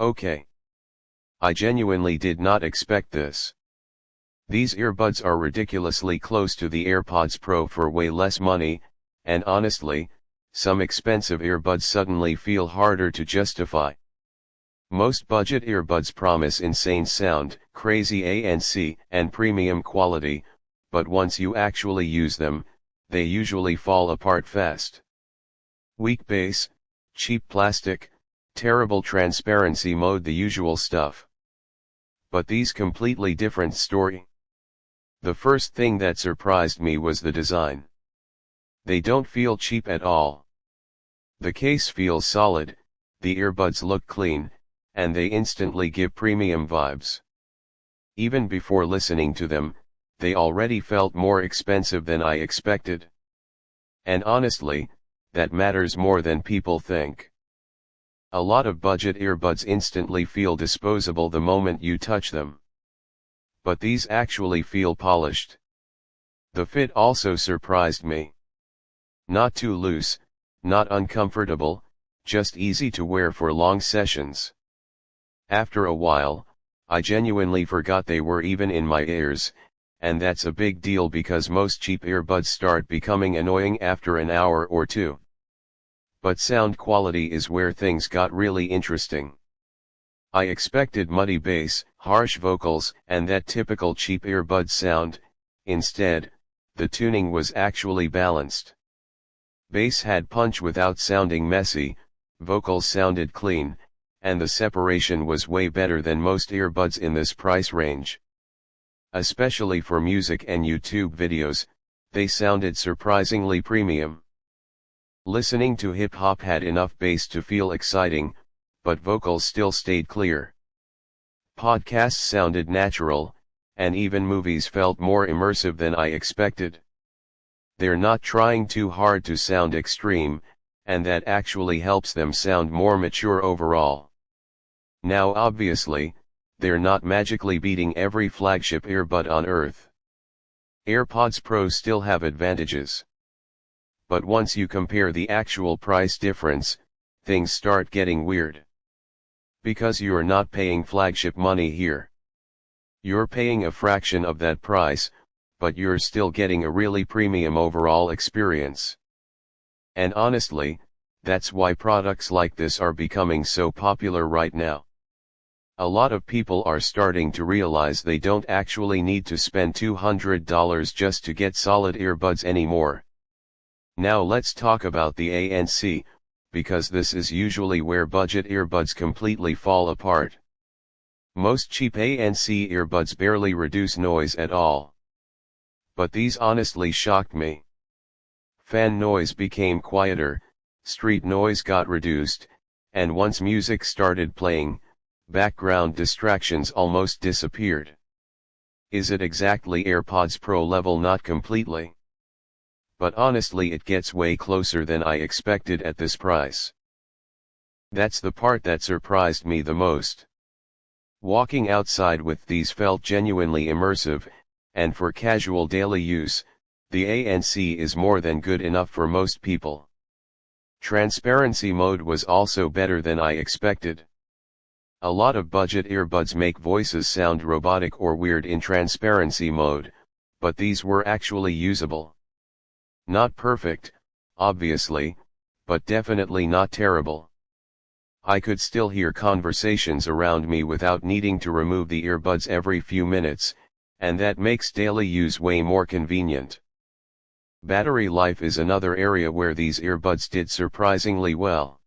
Okay. I genuinely did not expect this. These earbuds are ridiculously close to the AirPods Pro for way less money, and honestly, some expensive earbuds suddenly feel harder to justify. Most budget earbuds promise insane sound, crazy ANC, and premium quality, but once you actually use them, they usually fall apart fast. Weak bass, cheap plastic, terrible transparency mode, the usual stuff. But these completely different story. The first thing that surprised me was the design. They don't feel cheap at all. The case feels solid, the earbuds look clean, and they instantly give premium vibes. Even before listening to them, they already felt more expensive than I expected. And honestly, that matters more than people think. A lot of budget earbuds instantly feel disposable the moment you touch them. But these actually feel polished. The fit also surprised me. Not too loose, not uncomfortable, just easy to wear for long sessions. After a while, I genuinely forgot they were even in my ears, and that's a big deal because most cheap earbuds start becoming annoying after an hour or two. But sound quality is where things got really interesting. I expected muddy bass, harsh vocals, and that typical cheap earbud sound. Instead, the tuning was actually balanced. Bass had punch without sounding messy, vocals sounded clean, and the separation was way better than most earbuds in this price range. Especially for music and YouTube videos, they sounded surprisingly premium. Listening to hip-hop had enough bass to feel exciting, but vocals still stayed clear. Podcasts sounded natural, and even movies felt more immersive than I expected. They're not trying too hard to sound extreme, and that actually helps them sound more mature overall. Now obviously, they're not magically beating every flagship earbud on earth. AirPods Pro still have advantages. But once you compare the actual price difference, things start getting weird. Because you're not paying flagship money here. You're paying a fraction of that price, but you're still getting a really premium overall experience. And honestly, that's why products like this are becoming so popular right now. A lot of people are starting to realize they don't actually need to spend $200 just to get solid earbuds anymore. Now let's talk about the ANC, because this is usually where budget earbuds completely fall apart. Most cheap ANC earbuds barely reduce noise at all. But these honestly shocked me. Fan noise became quieter, street noise got reduced, and once music started playing, background distractions almost disappeared. Is it exactly AirPods Pro level? Not completely. But honestly, it gets way closer than I expected at this price. That's the part that surprised me the most. Walking outside with these felt genuinely immersive, and for casual daily use, the ANC is more than good enough for most people. Transparency mode was also better than I expected. A lot of budget earbuds make voices sound robotic or weird in transparency mode, but these were actually usable. Not perfect, obviously, but definitely not terrible. I could still hear conversations around me without needing to remove the earbuds every few minutes, and that makes daily use way more convenient. Battery life is another area where these earbuds did surprisingly well.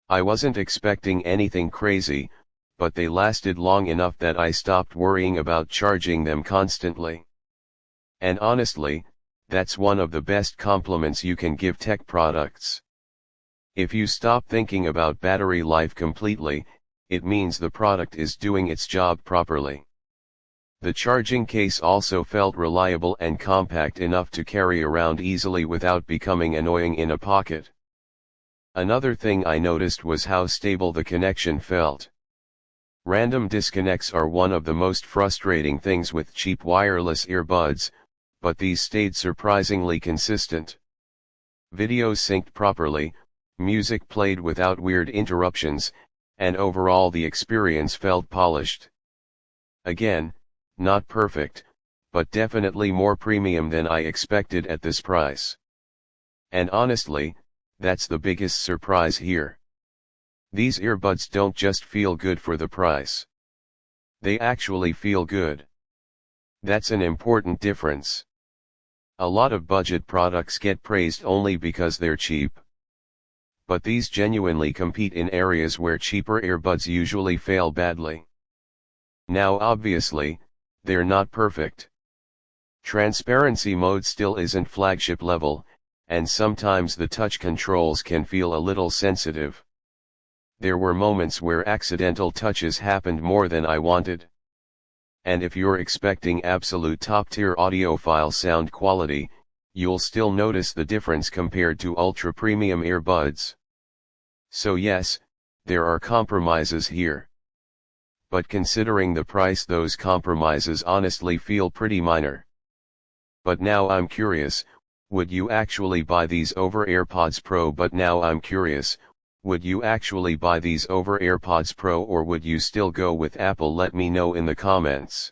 I wasn't expecting anything crazy, but they lasted long enough that I stopped worrying about charging them constantly. And honestly, that's one of the best compliments you can give tech products. If you stop thinking about battery life completely, it means the product is doing its job properly. The charging case also felt reliable and compact enough to carry around easily without becoming annoying in a pocket. Another thing I noticed was how stable the connection felt. Random disconnects are one of the most frustrating things with cheap wireless earbuds, but these stayed surprisingly consistent. Videos synced properly, music played without weird interruptions, and overall the experience felt polished. Again, not perfect, but definitely more premium than I expected at this price. And honestly, that's the biggest surprise here. These earbuds don't just feel good for the price. They actually feel good. That's an important difference. A lot of budget products get praised only because they're cheap. But these genuinely compete in areas where cheaper earbuds usually fail badly. Now obviously, they're not perfect. Transparency mode still isn't flagship level, and sometimes the touch controls can feel a little sensitive. There were moments where accidental touches happened more than I wanted. And if you're expecting absolute top-tier audiophile sound quality, you'll still notice the difference compared to ultra-premium earbuds. So yes, there are compromises here. But considering the price, those compromises honestly feel pretty minor. But now I'm curious, would you actually buy these over AirPods Pro? Would you actually buy these over AirPods Pro, or would you still go with Apple? Let me know in the comments.